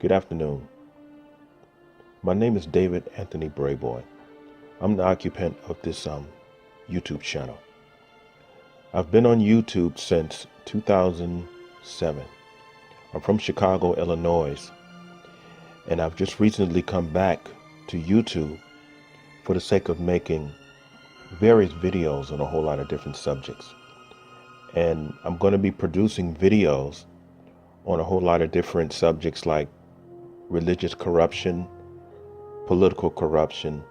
Good afternoon. My name is David Anthony Brayboy. I'm the occupant of this YouTube channel. I've been on YouTube since 2007. I'm from Chicago, Illinois, and I've just recently come back to YouTube for the sake of making various videos on a whole lot of different subjects. And I'm going to be producing videos on a whole lot of different subjects like religious corruption, political corruption,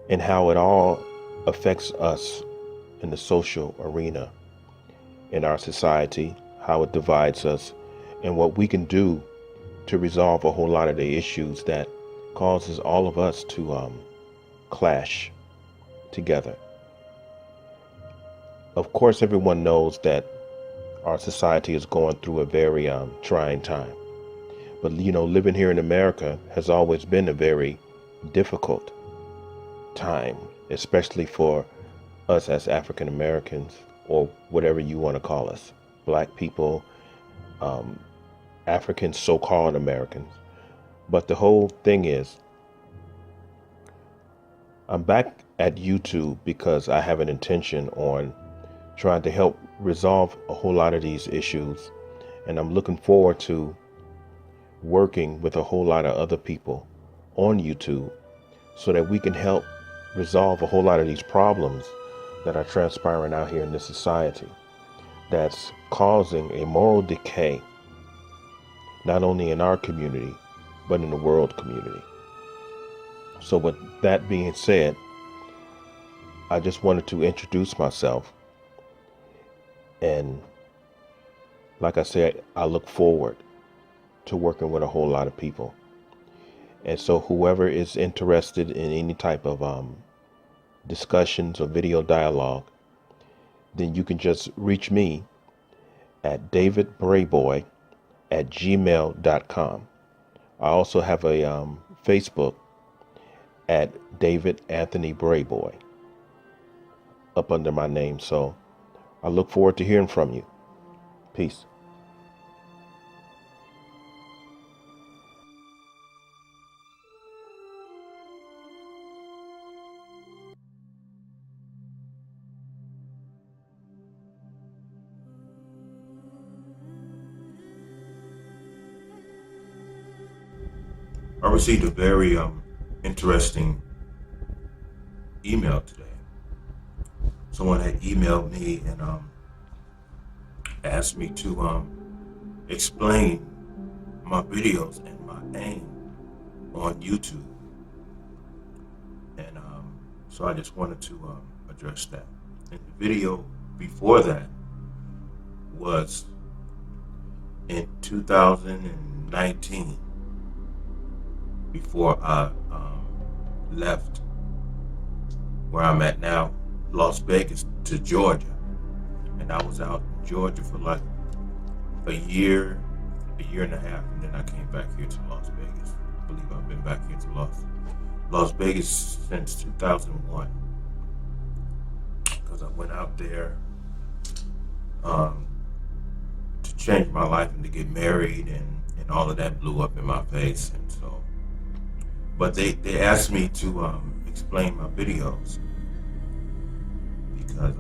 and how it all affects us in the social arena, in our society, how it divides us, and what we can do to resolve a whole lot of the issues that causes all of us to clash together. Of course, everyone knows that our society is going through a very trying time. But living here in America has always been a very difficult time, especially for us as African Americans, or whatever you want to call us, Black people, African so-called Americans. But the whole thing is, I'm back at YouTube because I have an intention on trying to help resolve a whole lot of these issues, and I'm looking forward to working with a whole lot of other people on YouTube so that we can help resolve a whole lot of these problems that are transpiring out here in this society that's causing a moral decay, not only in our community, but in the world community. So with that being said, I just wanted to introduce myself, and like I said, I look forward to working with a whole lot of people. And so whoever is interested in any type of discussions or video dialogue, then you can just reach me at davidbrayboy@gmail.com. I also have a Facebook at David Anthony Brayboy up under my name. So I look forward to hearing from you. Peace. I received a very interesting email today. Someone had emailed me and asked me to explain my videos and my aim on YouTube, and so I just wanted to address that. And the video before that was in 2019, before I left where I'm at now, Las Vegas, to Georgia. And I was out in Georgia for like a year and a half, and then I came back here to Las Vegas. I believe I've been back here to Las Vegas since 2001, because I went out there to change my life and to get married, and all of that blew up in my face. And so, but they asked me to explain my videos because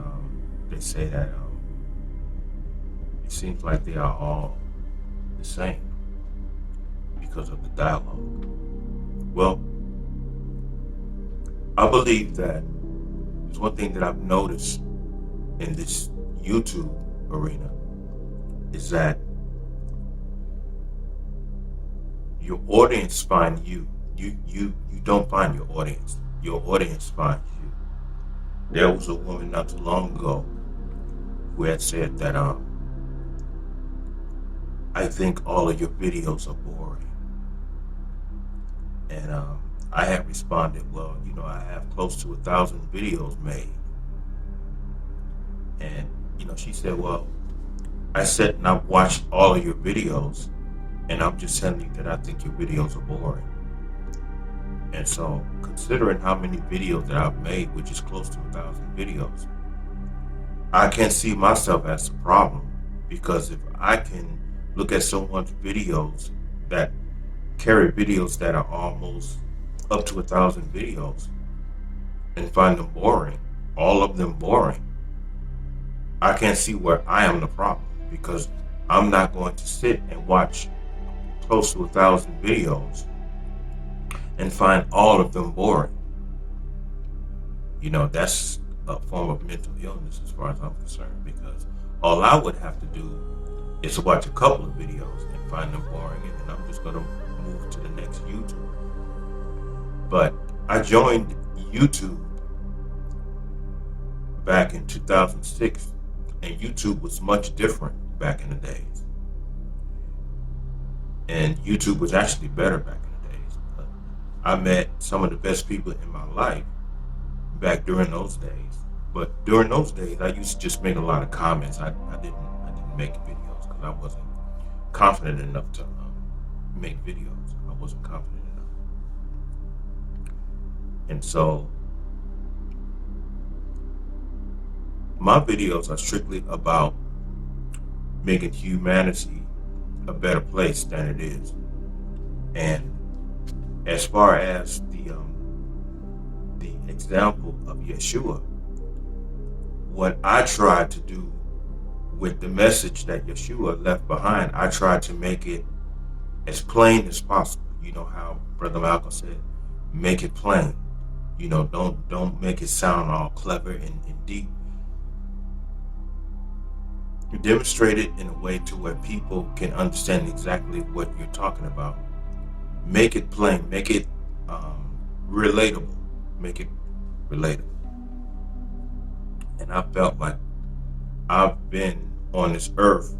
they say that it seems like they are all the same because of the dialogue. Well, I believe that there's one thing that I've noticed in this YouTube arena is that your audience find you. You don't find your audience. Your audience finds you. There was a woman not too long ago who had said that I think all of your videos are boring. And I had responded, well, I have close to 1,000 videos made. And she said, well, I said, and I've watched all of your videos, and I'm just telling you that I think your videos are boring. And so, considering how many videos that I've made, which is close to 1,000 videos, I can't see myself as a problem, because if I can look at someone's videos that carry videos that are almost up to 1,000 videos and find them boring, all of them boring, I can't see where I am the problem, because I'm not going to sit and watch close to 1,000 videos and find all of them boring. That's a form of mental illness as far as I'm concerned, because all I would have to do is watch a couple of videos and find them boring, and then I'm just going to move to the next YouTube. But I joined YouTube back in 2006, and YouTube was much different back in the days. And YouTube was actually better back in the days. But I met some of the best people in my life back during those days. But during those days, I used to just make a lot of comments. I didn't make videos because I wasn't confident enough to make videos. I wasn't confident enough. And so my videos are strictly about making humanity a better place than it is. And as far as the example of Yeshua, what I tried to do with the message that Yeshua left behind, I tried to make it as plain as possible. You know how Brother Malcolm said, make it plain. Don't make it sound all clever and deep. You demonstrate it in a way to where people can understand exactly what you're talking about. Make it plain, make it relatable, make it relatable. And I felt like I've been on this earth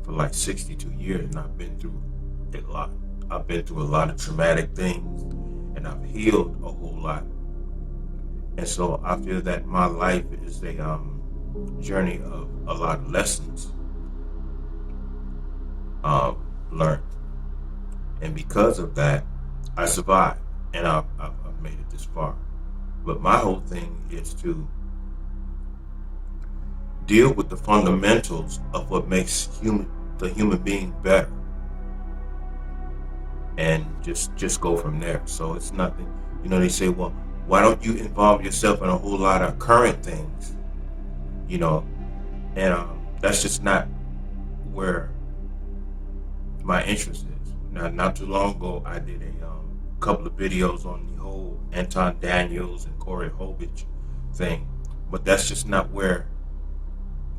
for like 62 years, and I've been through a lot. I've been through a lot of traumatic things, and I've healed a whole lot. And so I feel that my life is a journey of a lot of lessons learned. And because of that, I survived, and I've made it this far. But my whole thing is to deal with the fundamentals of what makes the human being better, and just go from there. So it's nothing, they say, well, why don't you involve yourself in a whole lot of current things, and that's just not where my interest is. Now, not too long ago, I did a couple of videos on the whole Anton Daniels and Corey Hovich thing, but that's just not where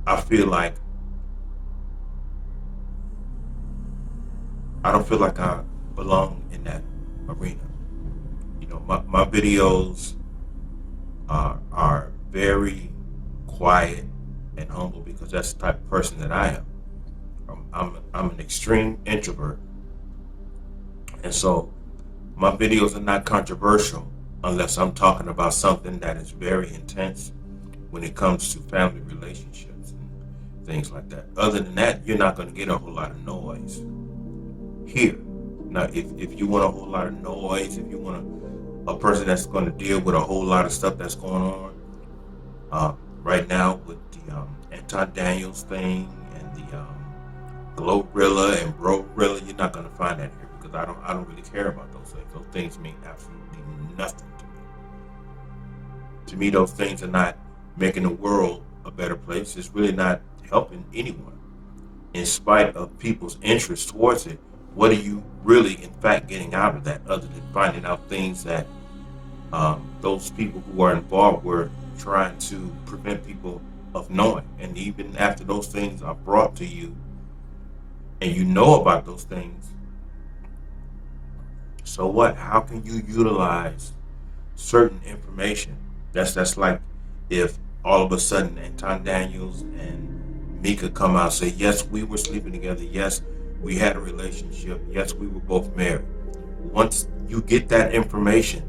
I feel like. I don't feel like I belong in that arena. My videos are very quiet and humble, because that's the type of person that I am. I'm an extreme introvert, and so my videos are not controversial unless I'm talking about something that is very intense when it comes to family relationships and things like that. Other than that, you're not going to get a whole lot of noise here. Now, if you want a whole lot of noise, if you want a person that's going to deal with a whole lot of stuff that's going on right now with the Anton Daniels thing and the Glorilla and Brorilla, you're not going to find that here, because I don't really care about those things. Those things mean absolutely nothing to me. To me, those things are not making the world a better place. It's really not helping anyone. In spite of people's interest towards it, what are you really, in fact, getting out of that, other than finding out things that those people who are involved were trying to prevent people of knowing? And even after those things are brought to you and you know about those things, so what? How can you utilize certain information? That's like if all of a sudden Anton Daniels and Mika come out and say, yes, we were sleeping together, yes, we had a relationship, yes, we were both married. Once you get that information,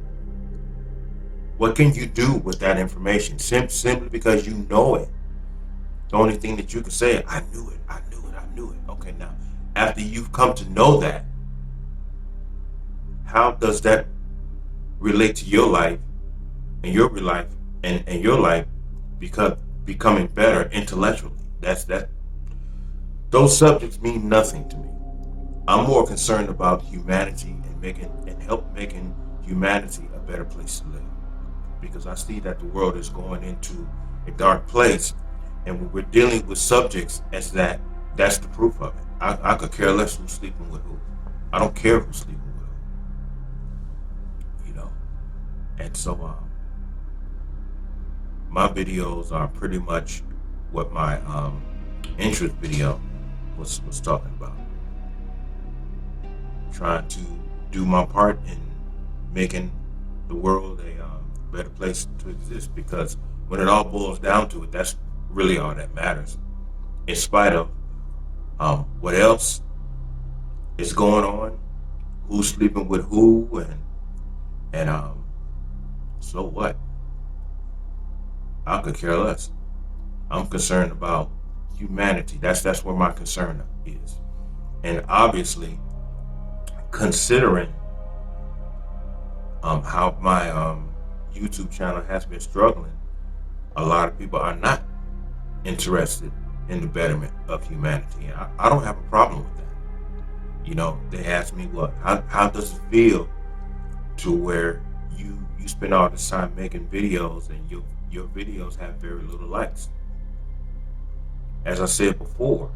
what can you do with that information? Simply because you know it. The only thing that you can say, I knew it. Okay, now, after you've come to know that, how does that relate to your life and your life and your life becoming better intellectually? Those subjects mean nothing to me. I'm more concerned about humanity and help making humanity a better place to live, because I see that the world is going into a dark place, and when we're dealing with subjects as that, that's the proof of it. I could care less who's sleeping with who. I don't care who's sleeping with who, And so my videos are pretty much what my interest video was talking about. Trying to do my part in making the world a better place to exist, because when it all boils down to it, that's really all that matters. In spite of what else is going on, who's sleeping with who, and so what? I could care less. I'm concerned about humanity. That's where my concern is, and obviously, considering how my YouTube channel has been struggling, a lot of people are not interested in the betterment of humanity. And I don't have a problem with that. They ask me, how does it feel to where you spend all this time making videos and your videos have very little likes? As I said before,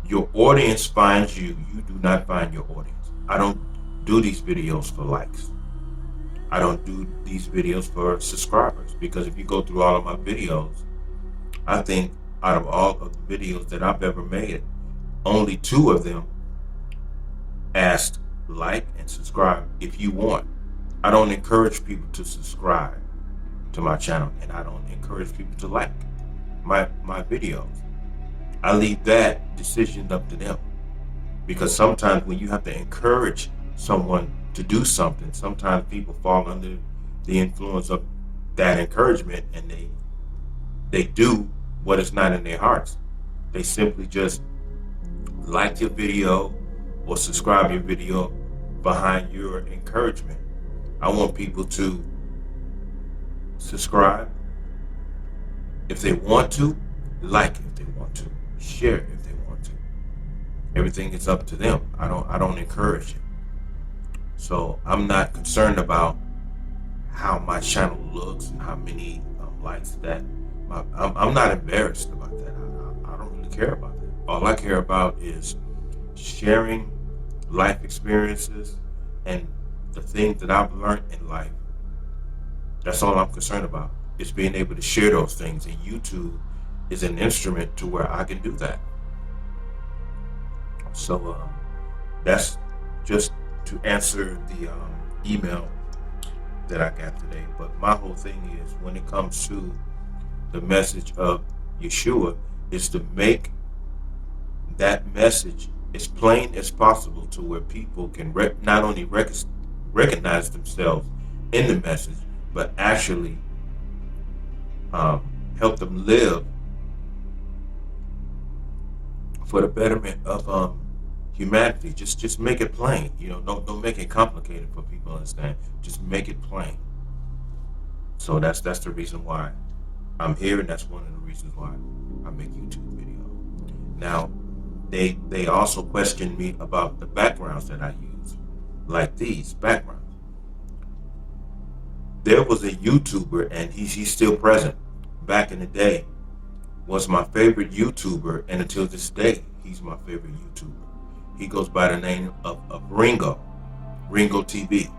your audience finds you. You do not find your audience. I don't do these videos for likes. I don't do these videos for subscribers, because if you go through all of my videos, I think out of all of the videos that I've ever made, only 2 of them asked like and subscribe if you want. I don't encourage people to subscribe to my channel, and I don't encourage people to like my videos. I leave that decision up to them, because sometimes when you have to encourage someone to do something, sometimes people fall under the influence of that encouragement, and they do what is not in their hearts. They simply just like your video or subscribe your video behind your encouragement. I want people to subscribe if they want to, like if they want to, share if they want to. Everything is up to them. I don't encourage it. So I'm not concerned about how my channel looks and how many likes that. I'm not embarrassed about that. I don't really care about that. All I care about is sharing life experiences and the things that I've learned in life. That's all I'm concerned about, is being able to share those things. And YouTube is an instrument to where I can do that. So that's just to answer the email that I got today. But my whole thing is, when it comes to the message of Yeshua, is to make that message as plain as possible, to where people can not only recognize themselves in the message, but actually help them live for the betterment of humanity. Just make it plain. Don't make it complicated for people to understand. Just make it plain. So that's the reason why I'm here, and that's one of the reasons why I make YouTube videos. Now, they also questioned me about the backgrounds that I use, like these backgrounds. There was a YouTuber, and he's still present. Back in the day, was my favorite YouTuber, and until this day, he's my favorite YouTuber. He goes by the name of Ringo TV.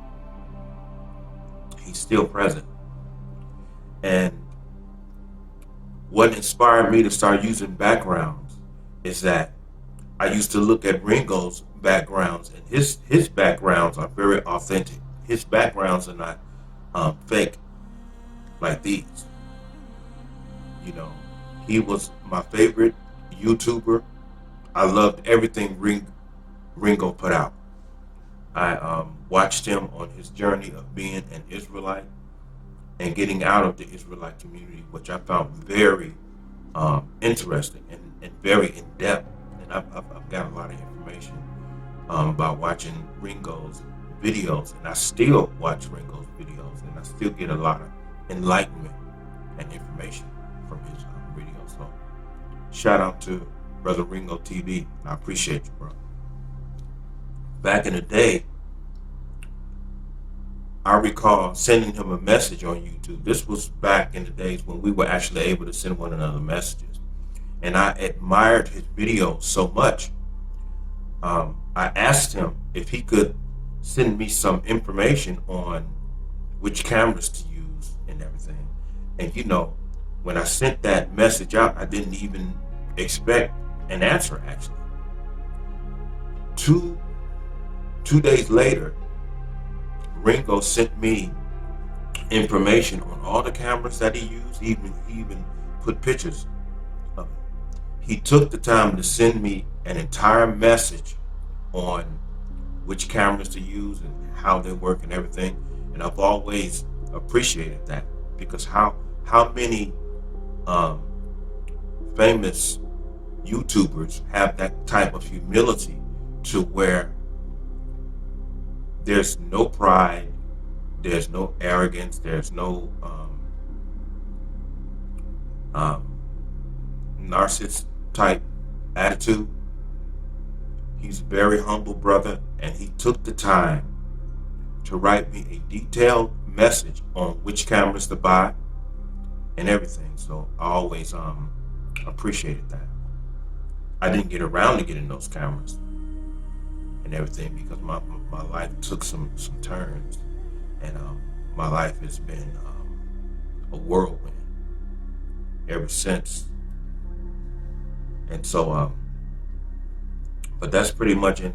He's still present. And what inspired me to start using backgrounds is that I used to look at Ringo's backgrounds, and his backgrounds are very authentic. His backgrounds are not fake like these. He was my favorite YouTuber. I loved everything Ringo put out. I watched him on his journey of being an Israelite and getting out of the Israelite community, which I found very interesting and very in-depth. And I've got a lot of information about watching Ringo's videos, and I still watch Ringo's videos, and I still get a lot of enlightenment and information from his videos. So shout out to Brother Ringo TV. I appreciate you, bro. back in the day, I recall sending him a message on YouTube. This was back in the days when we were actually able to send one another messages. And I admired his videos so much. I asked him if he could send me some information on which cameras to use and everything. And when I sent that message out, I didn't even expect an answer actually. Two days later, Ringo sent me information on all the cameras that he used. He even put pictures of it. He took the time to send me an entire message on which cameras to use and how they work and everything. And I've always appreciated that, because how many famous YouTubers have that type of humility to where there's no pride, there's no arrogance, there's no narcissist type attitude. He's a very humble brother, and he took the time to write me a detailed message on which cameras to buy and everything. So I always appreciated that. I didn't get around to getting those cameras and everything because my life took some turns, and my life has been a whirlwind ever since. And so but that's pretty much in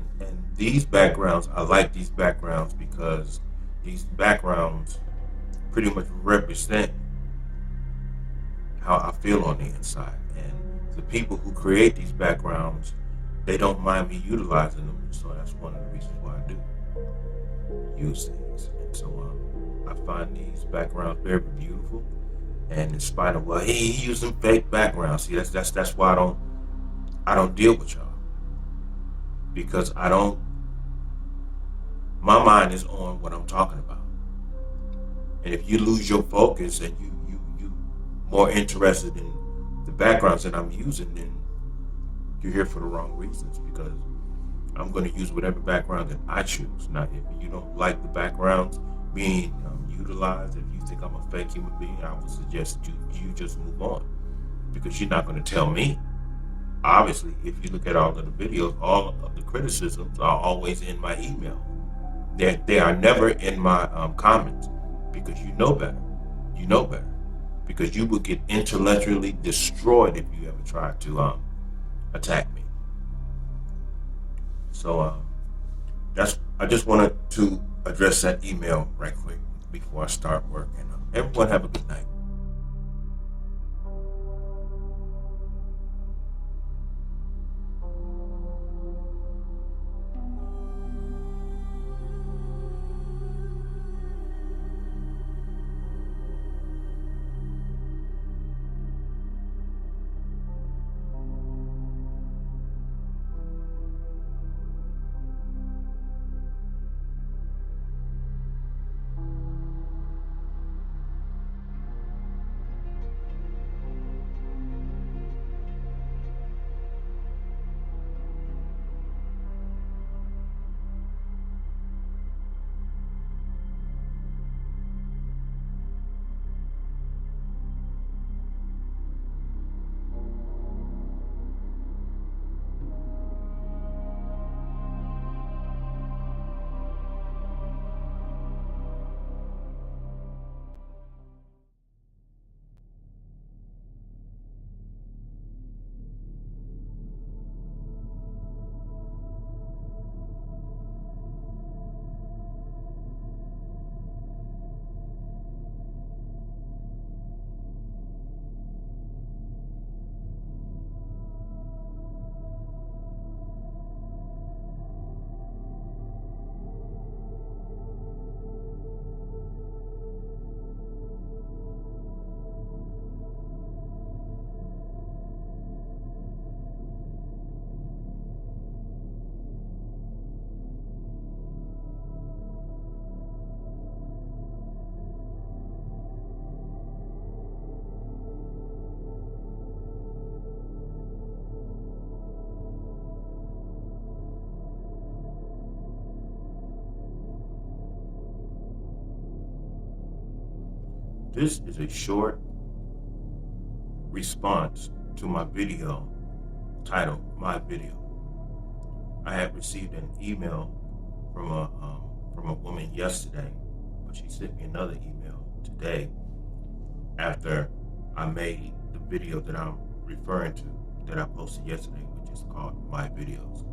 these backgrounds. I like these backgrounds because these backgrounds pretty much represent how I feel on the inside. And the people who create these backgrounds, they don't mind me utilizing them. So that's one of the reasons why I do use these. And so I find these backgrounds very beautiful. And in spite of he using fake backgrounds. See, that's why I don't deal with y'all, because my mind is on what I'm talking about. And if you lose your focus and you more interested in the backgrounds that I'm using, then you're here for the wrong reasons, because I'm going to use whatever background that I choose. Now, if you don't like the backgrounds being utilized, if you think I'm a fake human being, I would suggest you just move on, because you're not going to tell me. Obviously, if you look at all of the videos, all of the criticisms are always in my email. They are never in my comments, because you know better. You know better, because you would get intellectually destroyed if you ever tried to attack me. So I just wanted to address that email right quick before I start work. And everyone have a good night. This is a short response to my video titled My Video. I had received an email from a woman yesterday, but she sent me another email today after I made the video that I'm referring to that I posted yesterday, which is called My Videos,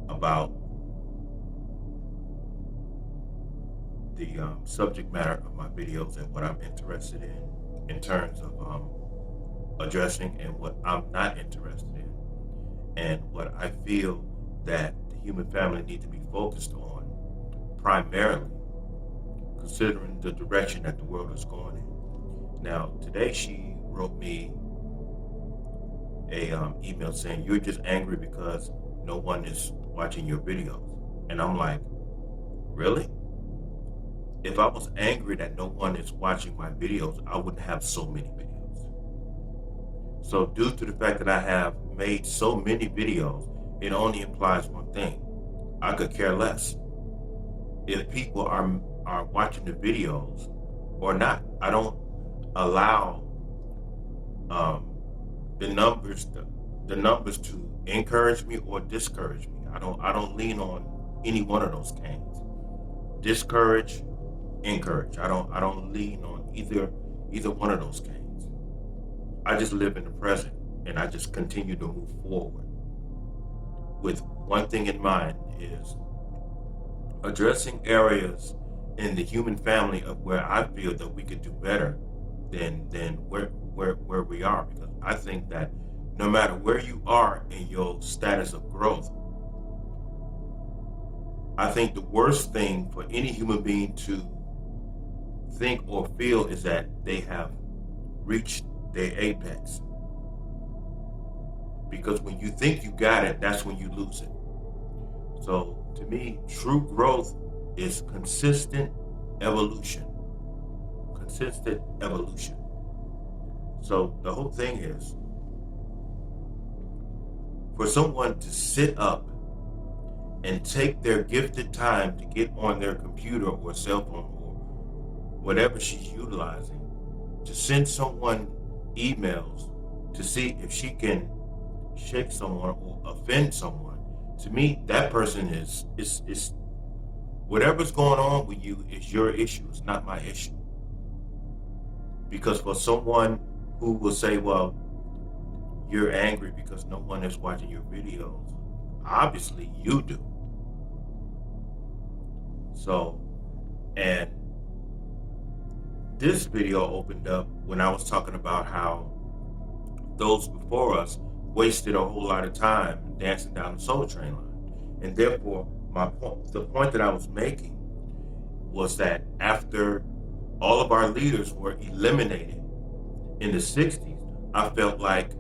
about the subject matter of my videos and what I'm interested in terms of addressing, and what I'm not interested in, and what I feel that the human family need to be focused on primarily, considering the direction that the world is going in. Now, today she wrote me a email saying, "You're just angry because no one is watching your videos." And I'm like, really? If I was angry that no one is watching my videos, I wouldn't have so many videos. So due to the fact that I have made so many videos, it only implies one thing: I could care less if people are watching the videos or not. I don't allow the numbers to encourage me or discourage me. I don't lean on any one of those canes. Discourage, encourage. I don't lean on either one of those canes. I just live in the present, and I just continue to move forward with one thing in mind: is addressing areas in the human family of where I feel that we could do better than where we are. Because I think that no matter where you are in your status of growth, I think the worst thing for any human being to think or feel is that they have reached their apex. Because when you think you got it, that's when you lose it. So to me, true growth is consistent evolution. Consistent evolution. So the whole thing is, for someone to sit up and take their gifted time to get on their computer or cell phone or whatever she's utilizing to send someone emails to see if she can shake someone or offend someone, to me, that person is whatever's going on with you is your issue. It's not my issue. Because for someone who will say, well, you're angry because no one is watching your videos, obviously you do. So, and this video opened up when I was talking about how those before us wasted a whole lot of time dancing down the Soul Train line. And therefore, the point that I was making was that after all of our leaders were eliminated in the 60s, I felt like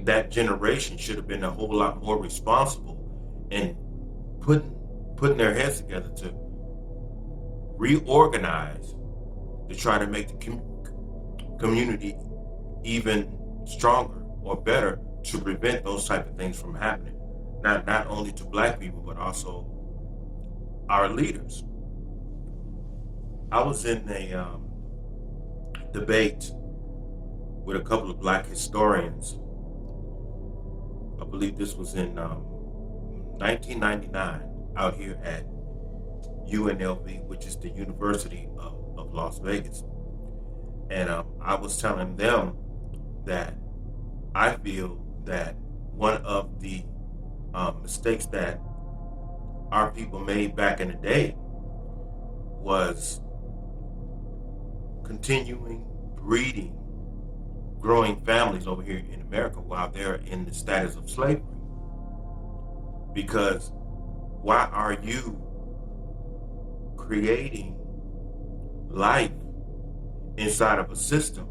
that generation should have been a whole lot more responsible in putting their heads together to reorganize to try to make the community even stronger or better to prevent those type of things from happening. Not only to Black people, but also our leaders. I was in a debate with a couple of Black historians. I believe this was in 1999 out here at UNLV, which is the University of Las Vegas. And I was telling them that I feel that one of the mistakes that our people made back in the day was continuing breeding, growing families over here in America while they're in the status of slavery. Because why are you creating life inside of a system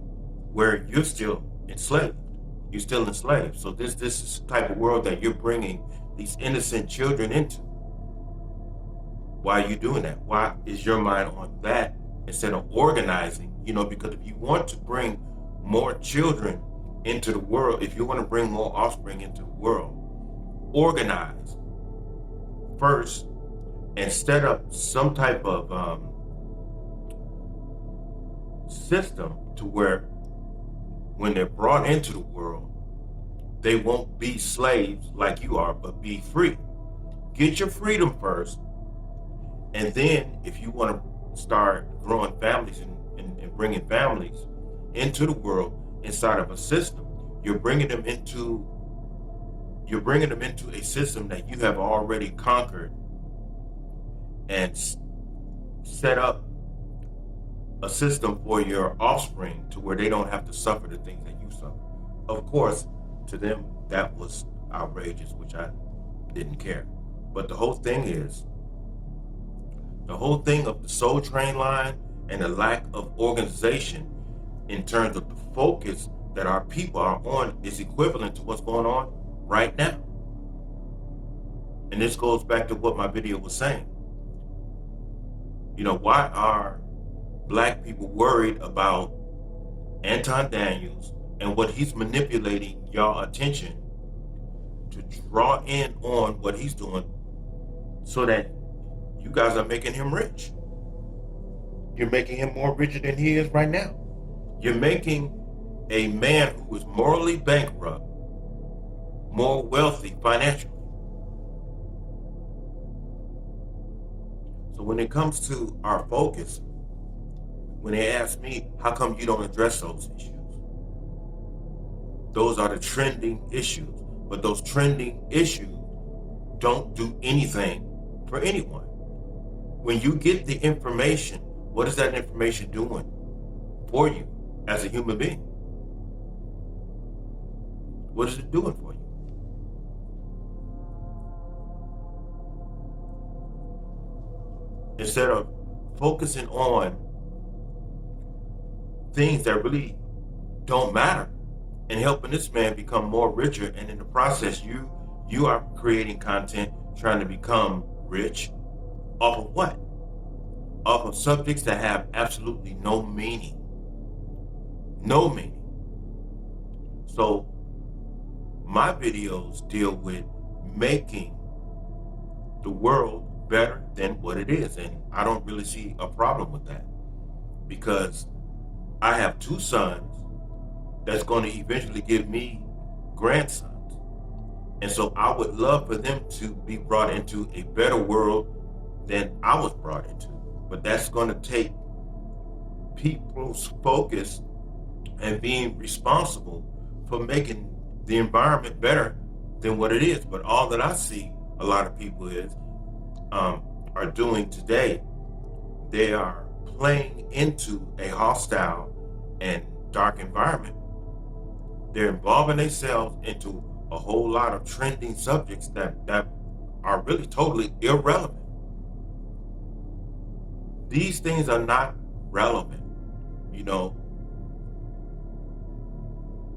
where you're still enslaved? You're still enslaved. So this is the type of world that you're bringing these innocent children into. Why are you doing that? Why is your mind on that instead of organizing? Because if you want to bring more children into the world, if you want to bring more offspring into the world, organize first and set up some type of system to where when they're brought into the world, they won't be slaves like you are, but be free. Get your freedom first, and then if you want to start growing families and bringing families into the world inside of a system, you're bringing them into a system that you have already conquered and set up a system for your offspring to where they don't have to suffer the things that you suffer. Of course, to them, that was outrageous, which I didn't care. But the whole thing of the Soul Train line and the lack of organization in terms of the focus that our people are on is equivalent to what's going on right now. And this goes back to what my video was saying. You know, why are black people worried about Anton Daniels and what he's manipulating y'all attention to draw in on what he's doing so that you guys are making him rich? You're making him more richer than he is right now. You're making a man who is morally bankrupt more wealthy financially. So when it comes to our focus, when they ask me, how come you don't address those issues? Those are the trending issues. But those trending issues don't do anything for anyone. When you get the information, what is that information doing for you as a human being? What is it doing for you? Instead of focusing on things that really don't matter and helping this man become more richer, and in the process you are creating content trying to become rich off of what? Off of subjects that have absolutely no meaning. No meaning. So my videos deal with making the world better than what it is, and I don't really see a problem with that, because I have two sons that's going to eventually give me grandsons, and so I would love for them to be brought into a better world than I was brought into. But that's going to take people's focus and being responsible for making the environment better than what it is. But all that I see a lot of people are doing today, they are playing into a hostile and dark environment. They're involving themselves into a whole lot of trending subjects that are really totally irrelevant. These things are not relevant. You know,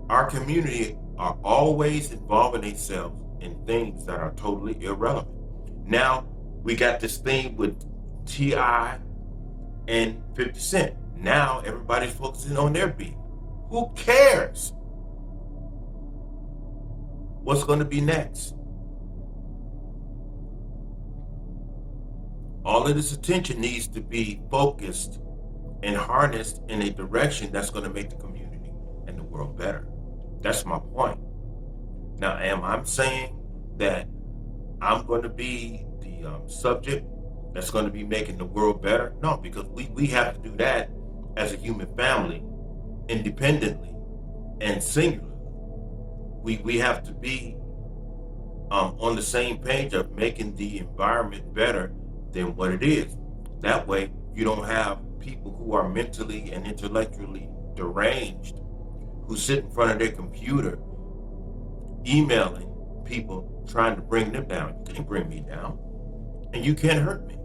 our community are always involving themselves in things that are totally irrelevant. Now we got this thing with T.I. and 50 Cent. Now everybody's focusing on their beat. Who cares what's going to be next? All of this attention needs to be focused and harnessed in a direction that's going to make the community and the world better. That's my point. Now, am I saying that I'm going to be the subject that's going to be making the world better? No, because we have to do that as a human family, independently and singularly. We have to be on the same page of making the environment better than what it is. That way, you don't have people who are mentally and intellectually deranged who sit in front of their computer emailing people trying to bring them down. You can't bring me down, and you can't hurt me,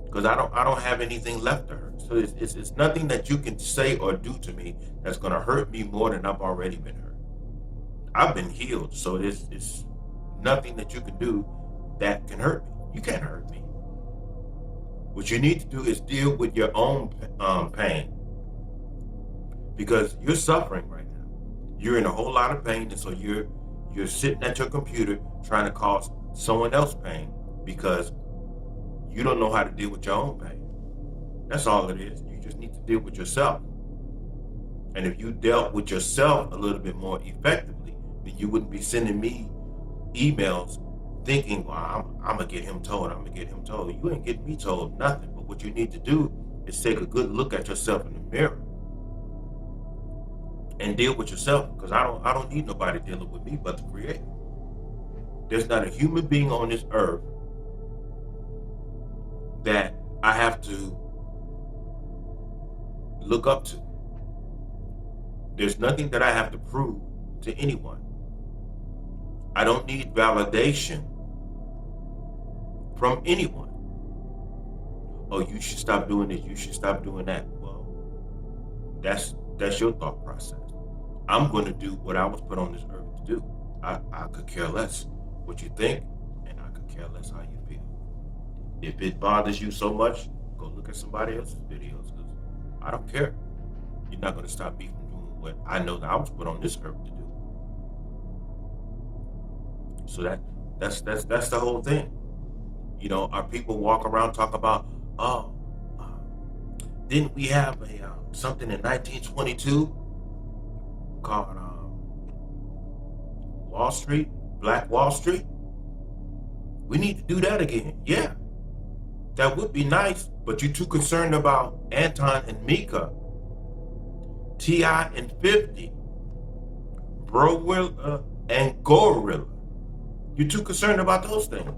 because I don't have anything left to hurt. So it's nothing that you can say or do to me that's going to hurt me more than I've already been hurt. I've been healed, so it's nothing that you can do that can hurt me. You can't hurt me. What you need to do is deal with your own pain, because you're suffering right now. You're in a whole lot of pain, and so you're sitting at your computer trying to cause someone else pain because you don't know how to deal with your own pain. That's all it is. You just need to deal with yourself. And if you dealt with yourself a little bit more effectively, then you wouldn't be sending me emails thinking, well, I'm going to get him told, I'm going to get him told. You ain't getting me told nothing. But what you need to do is take a good look at yourself in the mirror and deal with yourself, because I don't need nobody dealing with me but the Creator. There's not a human being on this earth that I have to look up to. There's nothing that I have to prove to anyone. I don't need validation from anyone. Oh, you should stop doing this, you should stop doing that. Well, that's your thought process. I'm going to do what I was put on this earth to do. I could care less what you think, and I could care less how you feel. If it bothers you so much, go look at somebody else's videos, because I don't care. You're not going to stop me from doing what I know that I was put on this earth to do. So that's the whole thing. You know, our people walk around talk about, didn't we have a something in 1922 called Wall Street, Black Wall Street? We need to do that again. Yeah, that would be nice, but you're too concerned about Anton and Mika, T.I. and 50, Bro-Willa and Gorilla. You're too concerned about those things.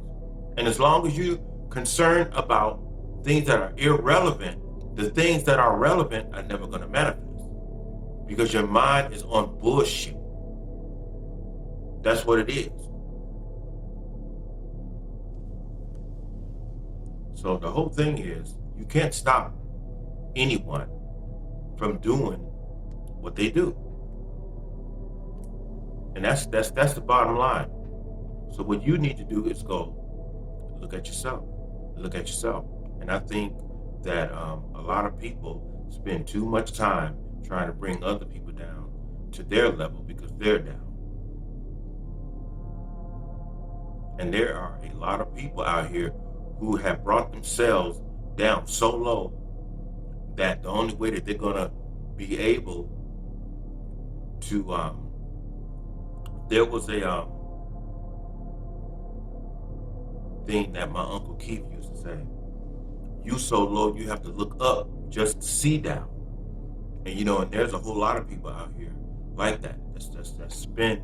And as long as you're concerned about things that are irrelevant, the things that are relevant are never going to manifest, because your mind is on bullshit. That's what it is. So the whole thing is, you can't stop anyone from doing what they do. And that's the bottom line. So what you need to do is go look at yourself. Look at yourself. And I think that a lot of people spend too much time trying to bring other people down to their level because they're down. And there are a lot of people out here who have brought themselves down so low that the only way that they're gonna be able to, there was a thing that my Uncle Keith used to say, you so low you have to look up just to see down. And you know, and there's a whole lot of people out here like that, that spend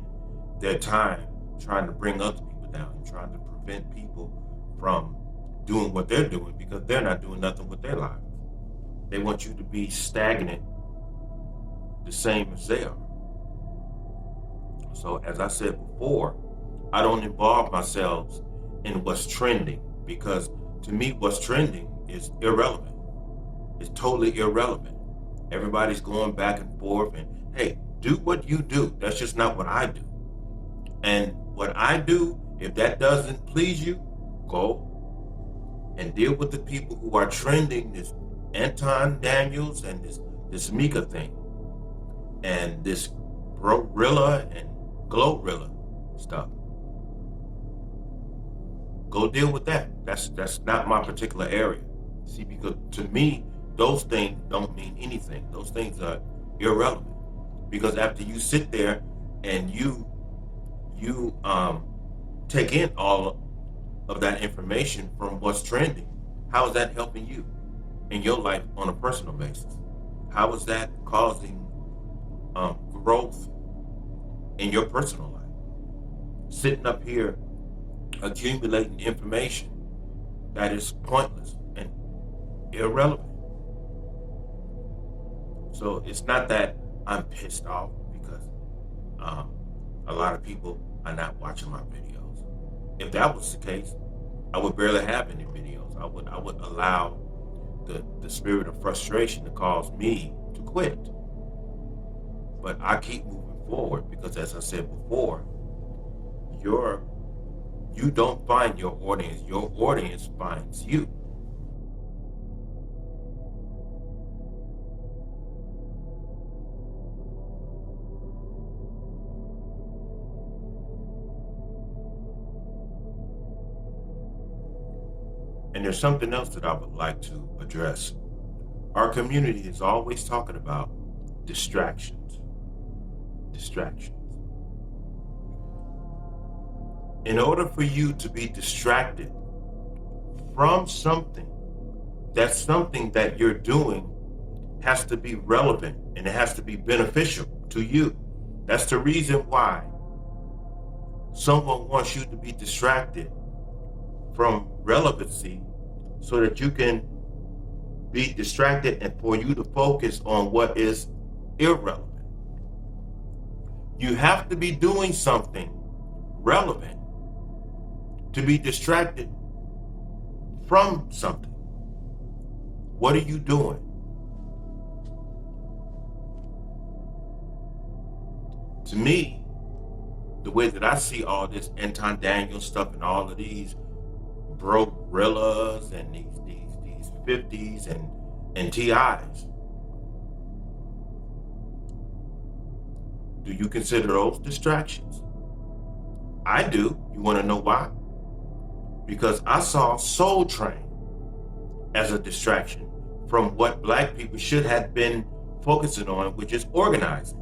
their time trying to bring other people down and trying to prevent people from doing what they're doing, because they're not doing nothing with their lives. They want you to be stagnant, the same as they are. So as I said before, I don't involve myself in what's trending, because to me what's trending is irrelevant. It's totally irrelevant. Everybody's going back and forth, and hey, do what you do. That's just not what I do. And what I do, if that doesn't please you, go and deal with the people who are trending this Anton Daniels and this Mika thing and this Bro-Rilla and Glorilla stuff. Go deal with that. That's not my particular area. See, because to me, those things don't mean anything. Those things are irrelevant. Because after you sit there and you take in all of that information from what's trending, how is that helping you in your life on a personal basis? How is that causing growth in your personal life? Sitting up here accumulating information that is pointless and irrelevant. So it's not that I'm pissed off because a lot of people are not watching my videos. If that was the case, I would barely have any videos. I would allow the spirit of frustration to cause me to quit. But I keep moving forward because, as I said before, you don't find your audience finds you. And there's something else that I would like to address. Our community is always talking about Distractions. Distractions. In order for you to be distracted from something, that something that you're doing has to be relevant and it has to be beneficial to you. That's the reason why someone wants you to be distracted from relevancy, so that you can be distracted and for you to focus on what is irrelevant. You have to be doing something relevant to be distracted from something. What are you doing? To me, the way that I see all this Anton Daniels stuff and all of these Brorillas and these 50s and TIs, do you consider those distractions? I do. You want to know why? Because I saw Soul Train as a distraction from what Black people should have been focusing on, which is organizing.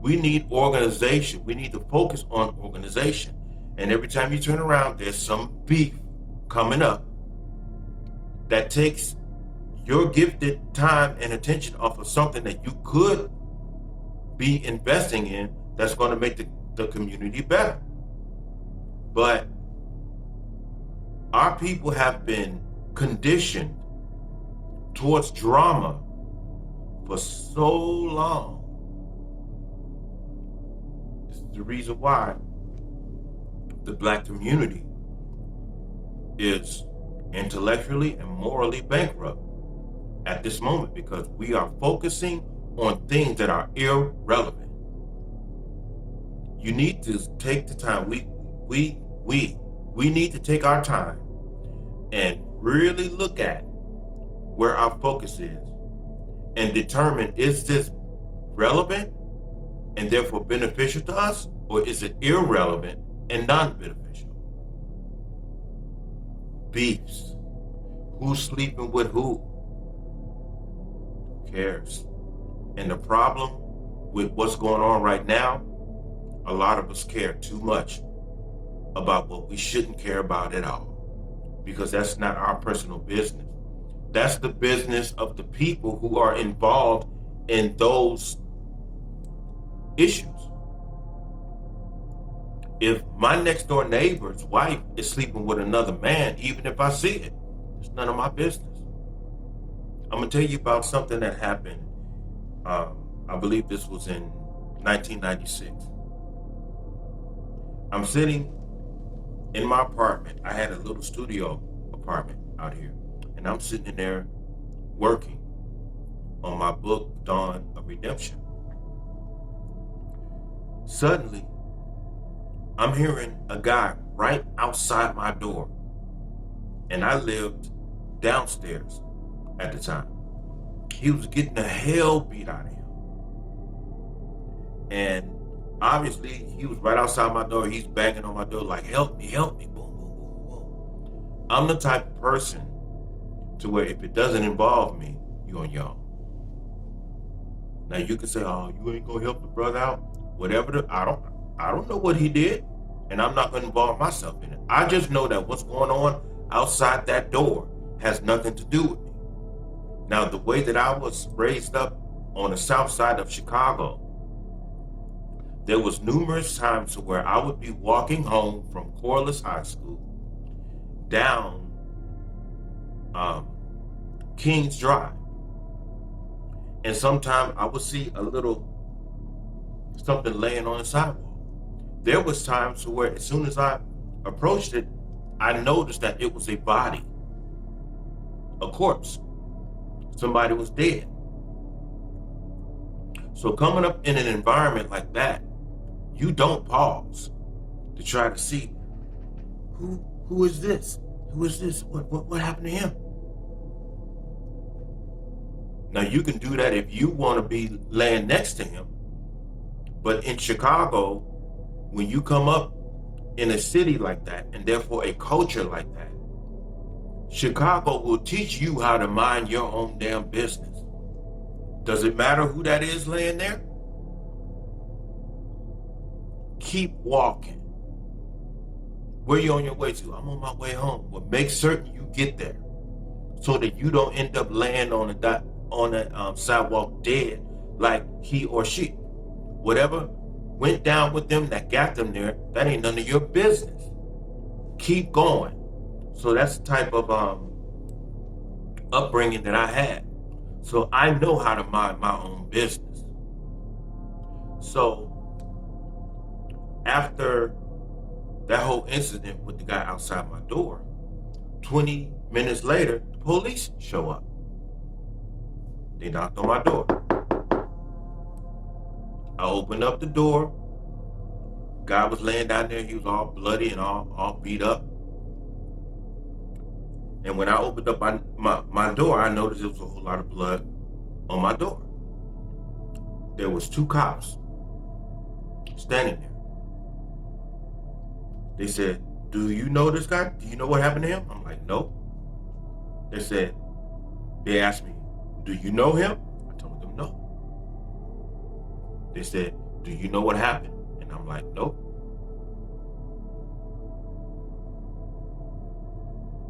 We need organization. We need to focus on organization. And every time you turn around, there's some beef coming up that takes your gifted time and attention off of something that you could be investing in that's going to make the community better. But our people have been conditioned towards drama for so long. This is the reason why the Black community is intellectually and morally bankrupt at this moment, because we are focusing on things that are irrelevant. You need to take the time. We need to take our time and really look at where our focus is and determine, is this relevant and therefore beneficial to us, or is it irrelevant and non-beneficial? Beefs. Who's sleeping with who? Who cares? And the problem with what's going on right now, a lot of us care too much about what we shouldn't care about at all, because that's not our personal business. That's the business of the people who are involved in those issues. If my next door neighbor's wife is sleeping with another man, even if I see it, it's none of my business. I'm gonna tell you about something that happened. I believe this was in 1996. I'm sitting in my apartment. I had a little studio apartment out here, and I'm sitting in there working on my book, Dawn of Redemption. Suddenly, I'm hearing a guy right outside my door, and I lived downstairs at the time. He was getting the hell beat out of him. And obviously, he was right outside my door. He's banging on my door like, help me, boom, boom, boom, boom, boom. I'm the type of person to where if it doesn't involve me, you're on your own. Now you can say, oh, you ain't gonna help the brother out. Whatever, I don't know what he did, and I'm not gonna involve myself in it. I just know that what's going on outside that door has nothing to do with me. Now, the way that I was raised up on the south side of Chicago, there was numerous times where I would be walking home from Corliss High School down Kings Drive. And sometimes I would see a little something laying on the sidewalk. There was times where as soon as I approached it, I noticed that it was a body, a corpse. Somebody was dead. So coming up in an environment like that, you don't pause to try to see who is this? Who is this? What happened to him? Now you can do that if you want to be laying next to him. But in Chicago, when you come up in a city like that, and therefore a culture like that, Chicago will teach you how to mind your own damn business. Does it matter who that is laying there? Keep walking. Where you on your way to? I'm on my way home. Well, make certain you get there so that you don't end up laying on the sidewalk dead like he or she. Whatever went down with them that got them there, that ain't none of your business. Keep going. So that's the type of upbringing that I had. So I know how to mind my own business. So after that whole incident with the guy outside my door, 20 minutes later, the police show up. They knocked on my door. I opened up the door. Guy was laying down there. He was all bloody and all beat up. And when I opened up my door, I noticed there was a whole lot of blood on my door. There was 2 cops standing there. They said, "Do you know this guy? Do you know what happened to him?" I'm like, "No." They asked me, "Do you know him?" I told them no. They said, "Do you know what happened?" And I'm like, "Nope."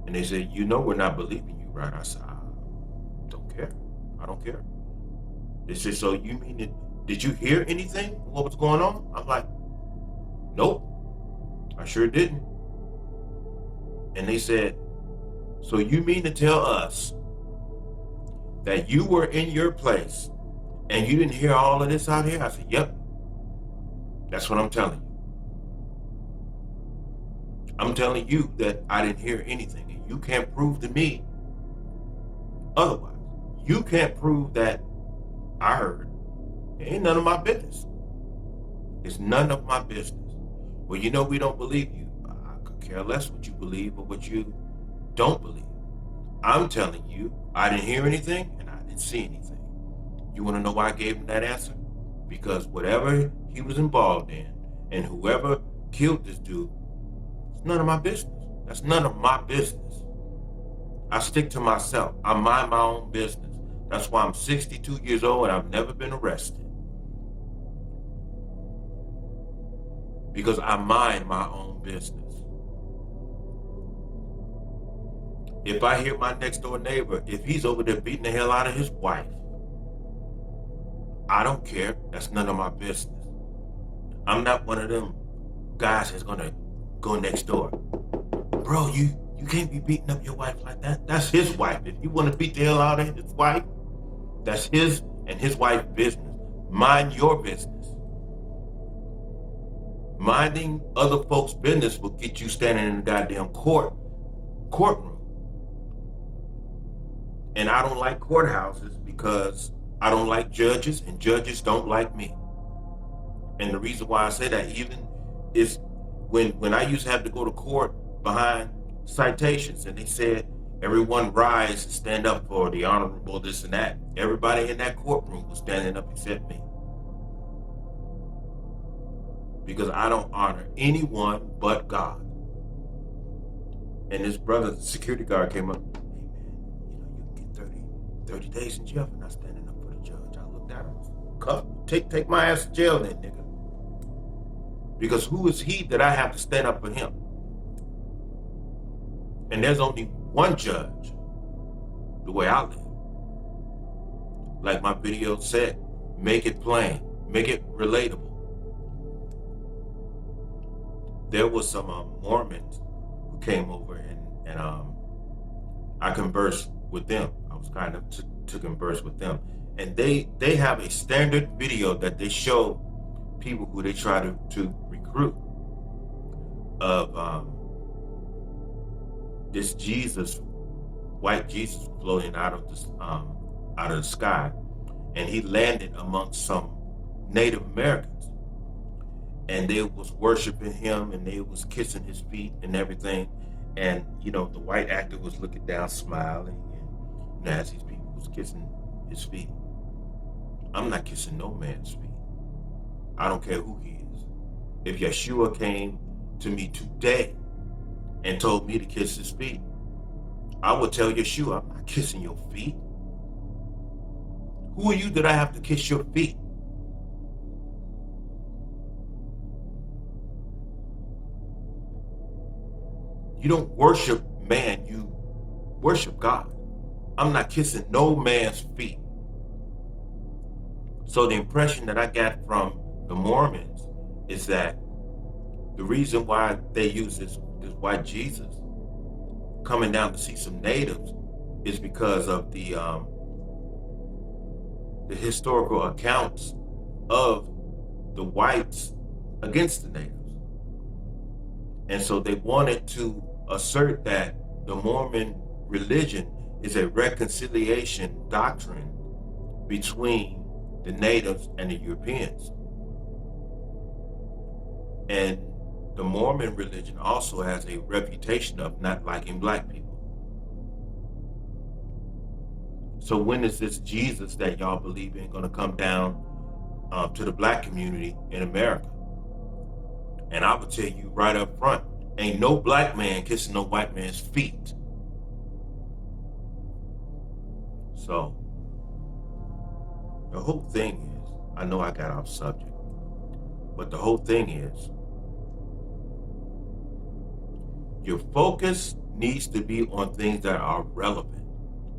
And they said, "You know we're not believing you, right?" I said, "I don't care. I don't care." They said, "So you mean it? Did you hear anything? What was going on?" I'm like, "Nope, I sure didn't." And they said, "So you mean to tell us that you were in your place and you didn't hear all of this out here?" I said, "Yep, that's what I'm telling you. I'm telling you that I didn't hear anything, and you can't prove to me otherwise. You can't prove that I heard. It ain't none of my business. It's none of my business." "Well, you know we don't believe you." I could care less what you believe or what you don't believe. I'm telling you, I didn't hear anything and I didn't see anything. You want to know why I gave him that answer? Because whatever he was involved in and whoever killed this dude, it's none of my business. That's none of my business. I stick to myself. I mind my own business. That's why I'm 62 years old and I've never been arrested. Because I mind my own business. If I hear my next door neighbor, if he's over there beating the hell out of his wife, I don't care. That's none of my business. I'm not one of them guys that's gonna go next door. "Bro, you can't be beating up your wife like that. That's his wife. If you want to beat the hell out of his wife, that's his and his wife's business. Mind your business." Minding other folks' business will get you standing in the goddamn courtroom. And I don't like courthouses because I don't like judges and judges don't like me. And the reason why I say that even is when I used to have to go to court behind citations and they said, "Everyone rise and stand up for the honorable this and that." Everybody in that courtroom was standing up except me. Because I don't honor anyone but God. And this brother, the security guard, came up, "Hey man, you can get 30 days in jail for not standing up for the judge." I looked at him, "Cuff, take my ass to jail then, nigga." Because who is he that I have to stand up for him? And there's only one judge, the way I live. Like my video said, make it plain, make it relatable. There was some Mormons who came over and I conversed with them. I was kind of to converse with them. And they have a standard video that they show people who they try to recruit of this Jesus, white Jesus floating out of the sky. And he landed amongst some Native Americans. And they was worshiping him and they was kissing his feet and everything. And, you know, the white actor was looking down, smiling, and as these people was kissing his feet. I'm not kissing no man's feet. I don't care who he is. If Yeshua came to me today and told me to kiss his feet, I would tell Yeshua, I'm not kissing your feet. Who are you that I have to kiss your feet? You don't worship man, you worship God. I'm not kissing no man's feet. So the impression that I got from the Mormons is that the reason why they use this white Jesus coming down to see some natives is because of the historical accounts of the whites against the natives. And so they wanted to assert that the Mormon religion is a reconciliation doctrine between the natives and the Europeans. And the Mormon religion also has a reputation of not liking black people. So when is this Jesus that y'all believe in going to come down to the black community in America? And I would tell you right up front, ain't no black man kissing no white man's feet. So the whole thing is, I know I got off subject, but the whole thing is, your focus needs to be on things that are relevant,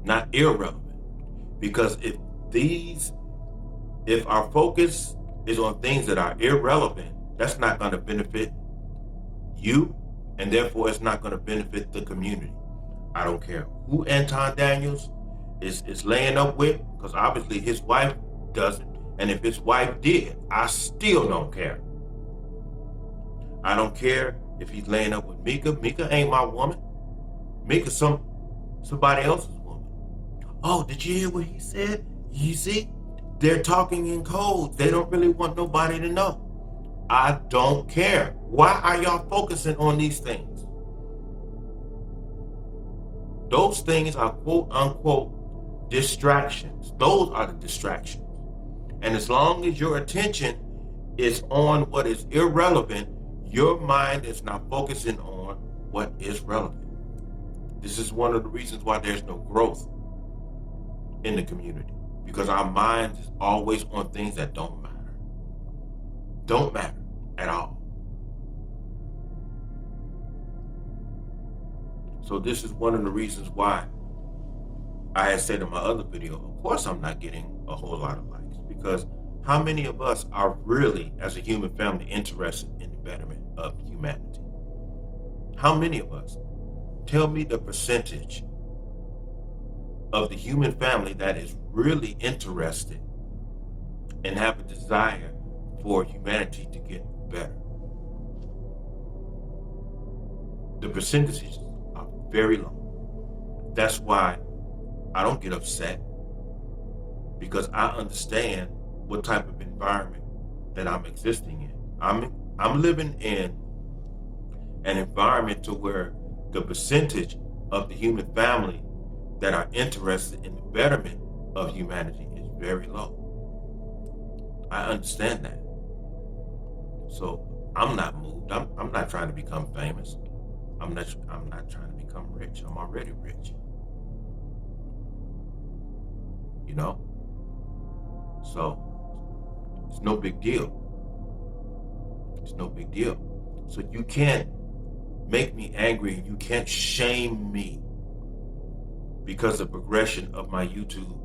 not irrelevant. Because if our focus is on things that are irrelevant, that's not going to benefit you, and therefore it's not going to benefit the community. I don't care who Anton Daniels is laying up with, because obviously his wife doesn't. And if his wife did, I still don't care. I don't care if he's laying up with Mika. Mika ain't my woman. Mika's somebody else's woman. Oh, did you hear what he said? You see, they're talking in codes. They don't really want nobody to know. I don't care. Why are y'all focusing on these things? Those things are quote unquote distractions. Those are the distractions. And as long as your attention is on what is irrelevant, your mind is not focusing on what is relevant. This is one of the reasons why there's no growth in the community, because our mind is always on things that don't matter. Don't matter at all. So this is one of the reasons why I had said in my other video, of course I'm not getting a whole lot of likes, because how many of us are really, as a human family, interested in the betterment of humanity? How many of us? Tell me the percentage of the human family that is really interested and have a desire for humanity to get better. The percentages are very low. That's why I don't get upset, because I understand what type of environment that I'm existing in. I'm living in an environment to where the percentage of the human family that are interested in the betterment of humanity is very low. I understand that. So I'm not moved. I'm not trying to become famous. I'm not trying to become rich. I'm already rich. You know? So it's no big deal. It's no big deal. So you can't make me angry. You can't shame me because the progression of my YouTube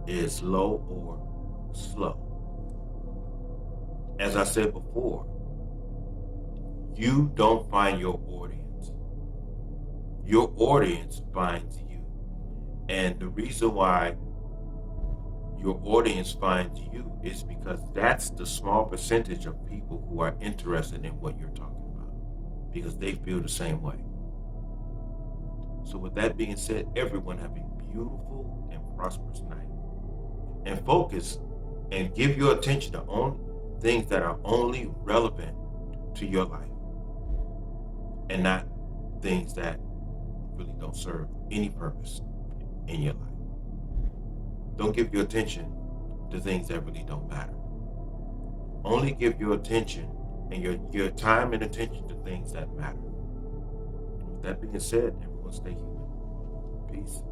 is low or slow. As I said before, you don't find your audience. Your audience finds you. And the reason why your audience finds you is because that's the small percentage of people who are interested in what you're talking about, because they feel the same way. So with that being said, everyone have a beautiful and prosperous night. And focus and give your attention to things that are only relevant to your life, and not things that really don't serve any purpose in your life. Don't give your attention to things that really don't matter. Only give your attention and your time and attention to things that matter. With that being said, everyone stay human. Peace.